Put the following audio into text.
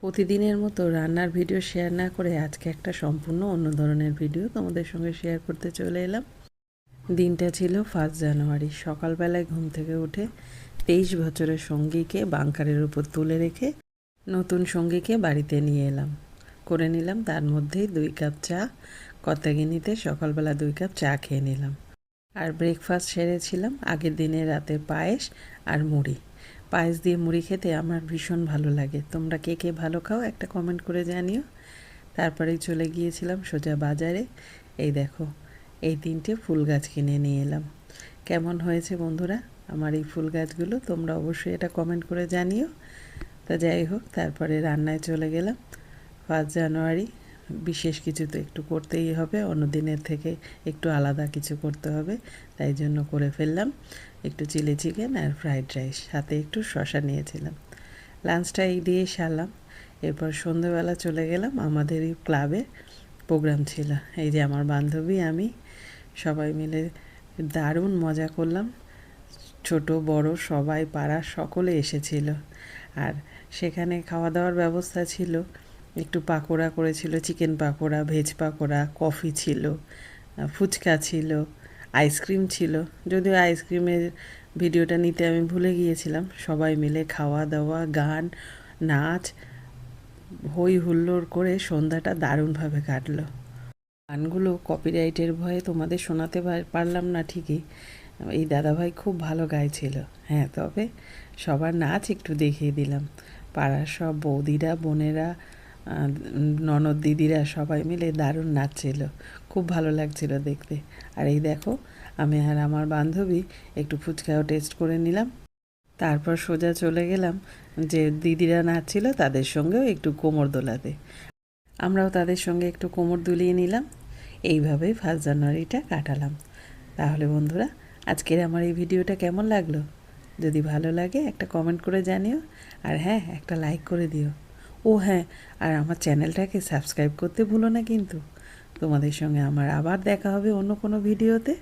প্রতিদিনের মতো রান্নার ভিডিও শেয়ার না করে আজকে একটা সম্পূর্ণ অন্য ধরনের ভিডিও তোমাদের সঙ্গে শেয়ার করতে চলে এলাম। দিনটা ছিল 1 জানুয়ারি। সকালবেলায় ঘুম থেকে উঠে 23 বছরের সঙ্গীকে বাংকারের উপর তুলে রেখে নতুন সঙ্গীকে বাড়িতে নিয়ে এলাম। করে নিলাম তার মধ্যেই 2 কাপ চা। কর্তাগিনিতে সকালবেলা 2 কাপ চা খেয়ে নিলাম। আর ব্রেকফাস্ট সেরেছিলাম আগের দিনের রাতে পায়েস আর মুড়ি। পায়েস দিয়ে মুড়ি খেতে আমার ভীষণ ভালো লাগে। তোমরা কে কে ভালো খাও একটা কমেন্ট করে জানিও। তারপরেই চলে গিয়েছিলাম সোজা বাজারে। এই দেখো, এই 3টে ফুল গাছ কিনে নিয়ে এলাম। কেমন হয়েছে বন্ধুরা আমার এই ফুল গাছগুলো, তোমরা অবশ্যই এটা কমেন্ট করে জানিও। তা যাই হোক, তারপরে রান্নায় চলে গেলাম। 1 জানুয়ারি, বিশেষ কিছু তো একটু করতেই হবে, অন্য দিনের থেকে একটু আলাদা কিছু করতে হবে। তাই জন্য করে ফেললাম একটু চিলি চিকেন আর ফ্রাইড রাইস, সাথে একটু শসা নিয়েছিলাম। লাঞ্চটা এই দিয়ে সারলাম। এরপর সন্ধ্যেবেলা চলে গেলাম, আমাদের এই ক্লাবে প্রোগ্রাম ছিল। এই যে আমার বান্ধবী, আমি সবাই মিলে দারুণ মজা করলাম। ছোট বড় সবাই, পাড়ার সকলে এসেছিল। আর সেখানে খাওয়া দাওয়ার ব্যবস্থা ছিল, একটু পাকোড়া করেছিল, chicken pakora, veg pakora, coffee ছিল, ফুচকা ছিল, আইসক্রিম ছিল। যদিও আইসক্রিমের ভিডিওটা নিতে আমি ভুলে গিয়েছিলাম। সবাই মিলে খাওয়া দাওয়া, গান, নাচ, হই হুল্লোড় করে সন্ধ্যাটা দারুণভাবে কাটলো। গানগুলো কপিরাইটের ভয়ে তোমাদের শোনাতে পারলাম না ঠিকই। এই দাদাভাই খুব ভালো গাইছিল। হ্যাঁ, তবে সবার নাচ একটু দেখিয়ে দিলাম। পাড়ার সব বৌদিরা, বোনেরা, ননদ দিদিরা সবাই মিলে দারুণ নাচছিল। খুব ভালো লাগছিল দেখতে। আর এই দেখো, আমি আর আমার বান্ধবী একটু ফুচকাও টেস্ট করে নিলাম। তারপর সোজা চলে গেলাম যে দিদিরা নাচছিল তাদের সঙ্গেও একটু কোমর দোলাতে। আমরাও তাদের সঙ্গে একটু কোমর দুলিয়ে নিলাম। এইভাবেই 1 জানুয়ারিটা কাটালাম। তাহলে বন্ধুরা, আজকের আমার এই ভিডিওটা কেমন লাগলো? যদি ভালো লাগে একটা কমেন্ট করে জানিও। আর হ্যাঁ, একটা লাইক করে দিও। ও হ্যাঁ, আর আমার চ্যানেলটাকে সাবস্ক্রাইব করতে ভুলো না কিন্তু। তোমাদের সঙ্গে আমার আবার দেখা হবে অন্য কোনো ভিডিওতে।